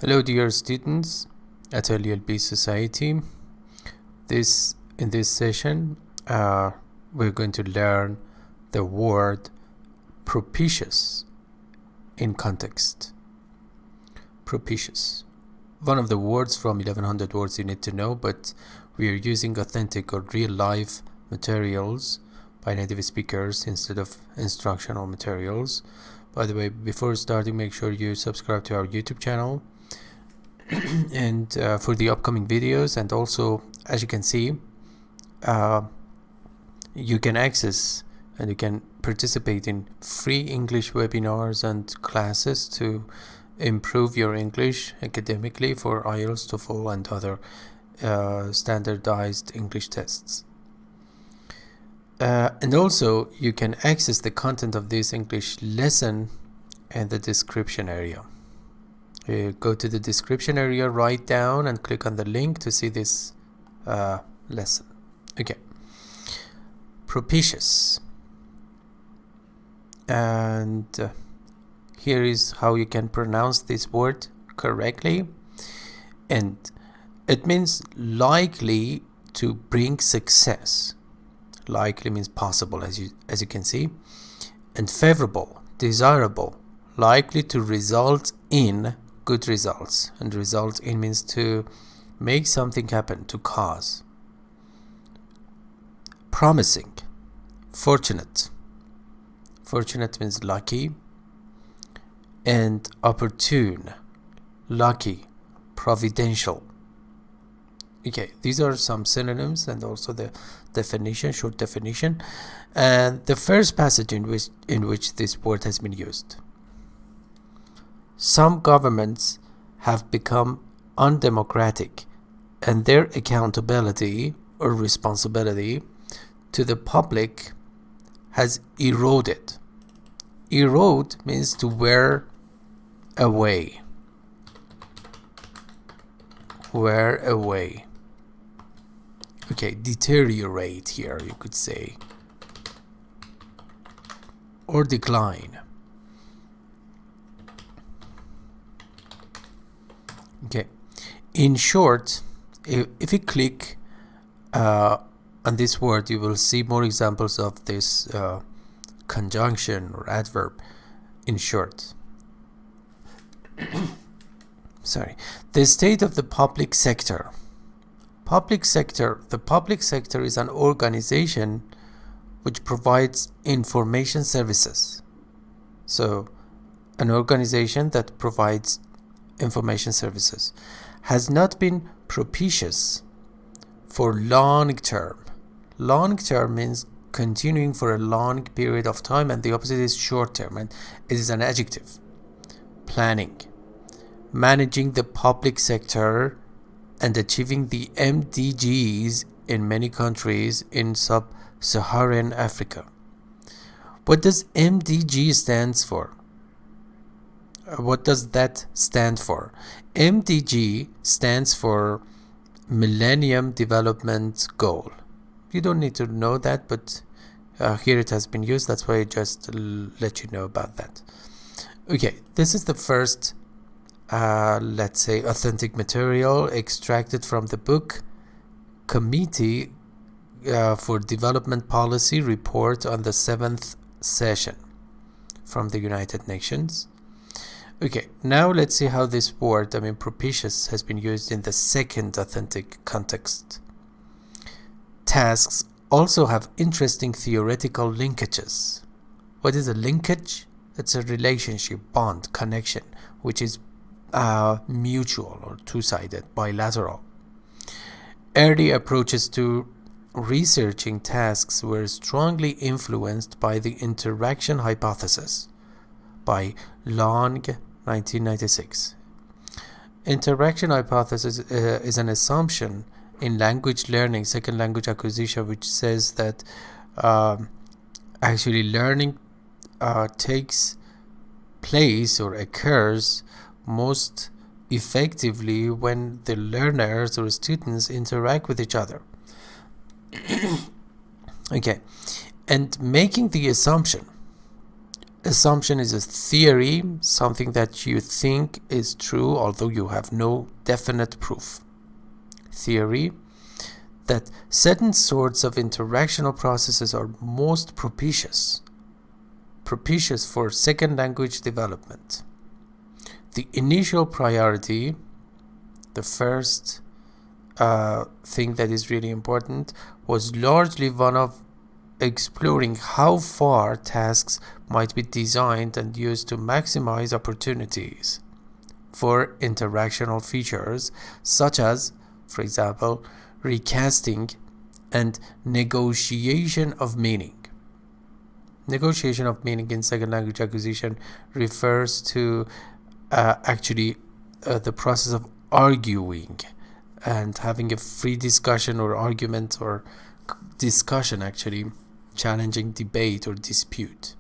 Hello dear students at LELB Society. In this session we're going to learn the word propitious in context. Propitious, one of the words from 1100 words you need to know, but we are using authentic or real life materials by native speakers instead of instructional materials. By the way, before starting, make sure you subscribe to our YouTube channel and for the upcoming videos, and also, as you can see, you can access and you can participate in free English webinars and classes to improve your English academically for IELTS, TOEFL and other standardized English tests. And also you can access the content of this English lesson in the description area. Go to the description area, write down and click on the link to see this lesson. Okay, propitious, and here is how you can pronounce this word correctly. And it means likely to bring success. Likely means possible, as you can see, and favorable, desirable, likely to result in good results. And result in means to make something happen, to cause. Promising, fortunate. Fortunate means lucky. And opportune, lucky, providential. Okay, these are some synonyms and also the definition, short definition, and the first passage in which this word has been used. Some governments have become undemocratic, and their accountability or responsibility to the public has eroded. Erode means to wear away. Wear away. Okay, deteriorate here, you could say, or decline. Okay, in short, if you click on this word, you will see more examples of this conjunction or adverb. In short, sorry, the state of the public sector. Public sector. The public sector is an organization which provides information services. So, an organization that provides information services has not been propitious for long term. Long term means continuing for a long period of time, and the opposite is short term, and it is an adjective. Planning, managing the public sector and achieving the MDGs in many countries in sub-Saharan Africa. What does MDG stands for? What does that stand for? MDG stands for Millennium Development Goal. You don't need to know that, but here it has been used. That's why I just let you know about that. Okay, this is the first let's say authentic material extracted from the book Committee for Development Policy report on the 7th session from the United Nations. Okay, now let's see how this word, propitious, has been used in the second authentic context. Tasks also have interesting theoretical linkages. What is a linkage? It's a relationship, bond, connection, which is mutual or two-sided, bilateral. Early approaches to researching tasks were strongly influenced by the interaction hypothesis by Long, 1996. Interaction hypothesis is an assumption in language learning, second language acquisition, which says that actually learning takes place or occurs most effectively when the learners or students interact with each other. Okay, and making the assumption Assumption is a theory, something that you think is true, although you have no definite proof. Theory that certain sorts of interactional processes are most propitious for second language development. The initial priority, the first thing that is really important, was largely one of exploring how far tasks might be designed and used to maximize opportunities for interactional features, such as, for example, recasting and negotiation of meaning. Negotiation of meaning in second language acquisition refers to the process of arguing and having a free discussion or argument or discussion, actually challenging debate or dispute,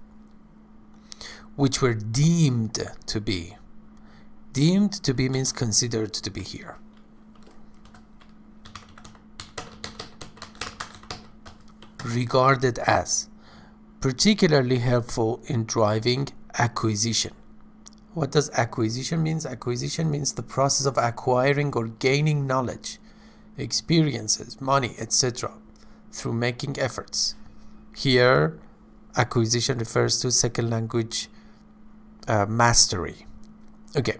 which were deemed to be. Deemed to be means considered to be here. Regarded as particularly helpful in driving acquisition. What does acquisition mean? Acquisition means the process of acquiring or gaining knowledge, experiences, money, etc. through making efforts. Here, acquisition refers to second language mastery. Okay,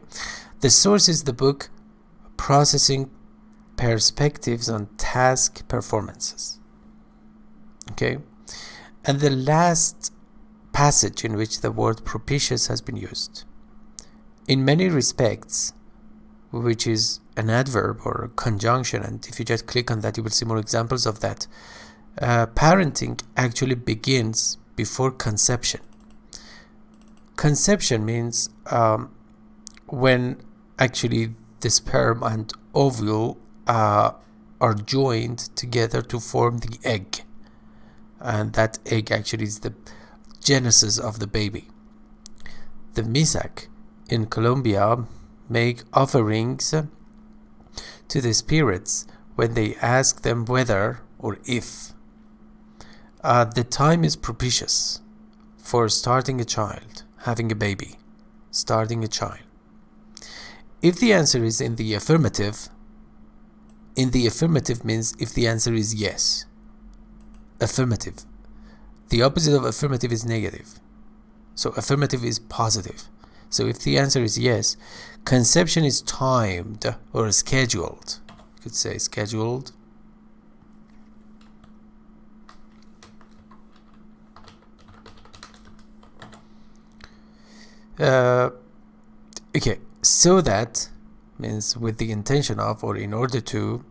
the source is the book Processing Perspectives on Task Performances. Okay, and the last passage in which the word propitious has been used. In many respects, which is an adverb or a conjunction, and if you just click on that, you will see more examples of that. Parenting actually begins before conception. Conception means when actually the sperm and ovule are joined together to form the egg, and that egg actually is the genesis of the baby. The Misak in Colombia make offerings to the spirits when they ask them whether or if the time is propitious for starting a child, having a baby, starting a child. If the answer is in the affirmative means if the answer is yes. Affirmative. The opposite of affirmative is negative. So affirmative is positive. So if the answer is yes, conception is timed or scheduled. You could say scheduled. Okay, so that means with the intention of, or in order to,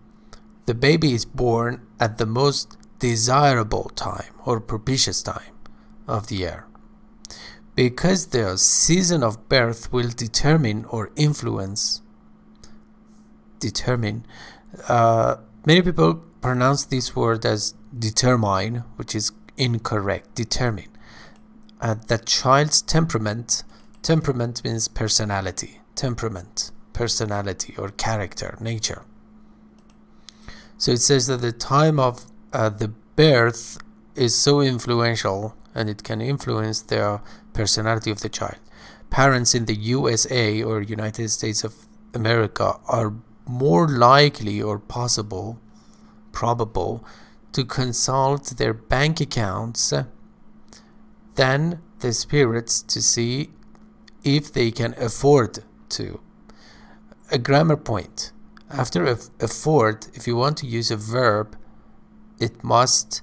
the baby is born at the most desirable time or propitious time of the year, because the season of birth will determine or influence. Many people pronounce this word as determine, which is incorrect. Determine. The child's temperament means personality. Temperament, personality, or character, nature. So it says that the time of the birth is so influential, and it can influence the personality of the child. Parents in the USA or United States of America are more likely or probable to consult their bank accounts than the spirits to see if they can afford to. A grammar point. After afford, if you want to use a verb, it must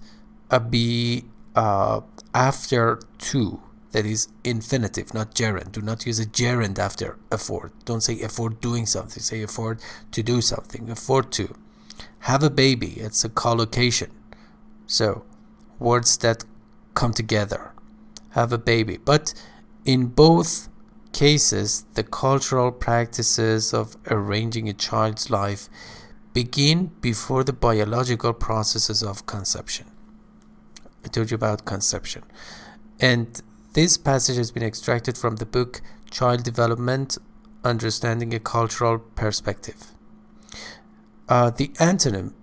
be after to. That is infinitive, not gerund. Do not use a gerund after afford. Don't say afford doing something. Say afford to do something. Afford to. Have a baby. It's a collocation. So, words that come together. Have a baby. But in both cases, the cultural practices of arranging a child's life begin before the biological processes of conception. I told you about conception. And this passage has been extracted from the book Child Development, Understanding a Cultural Perspective. The antonym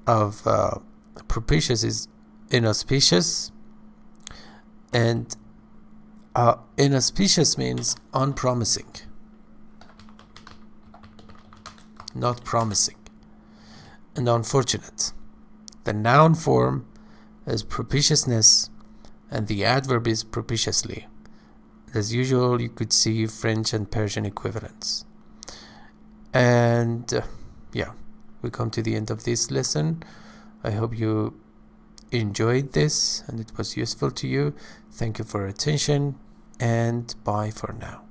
of propitious is inauspicious, and Inauspicious means unpromising, not promising. And unfortunate. The noun form is propitiousness and the adverb is propitiously. As usual, you could see French and Persian equivalents. And yeah, we come to the end of this lesson. I hope you enjoyed this and it was useful to you. Thank you for your attention and bye for now.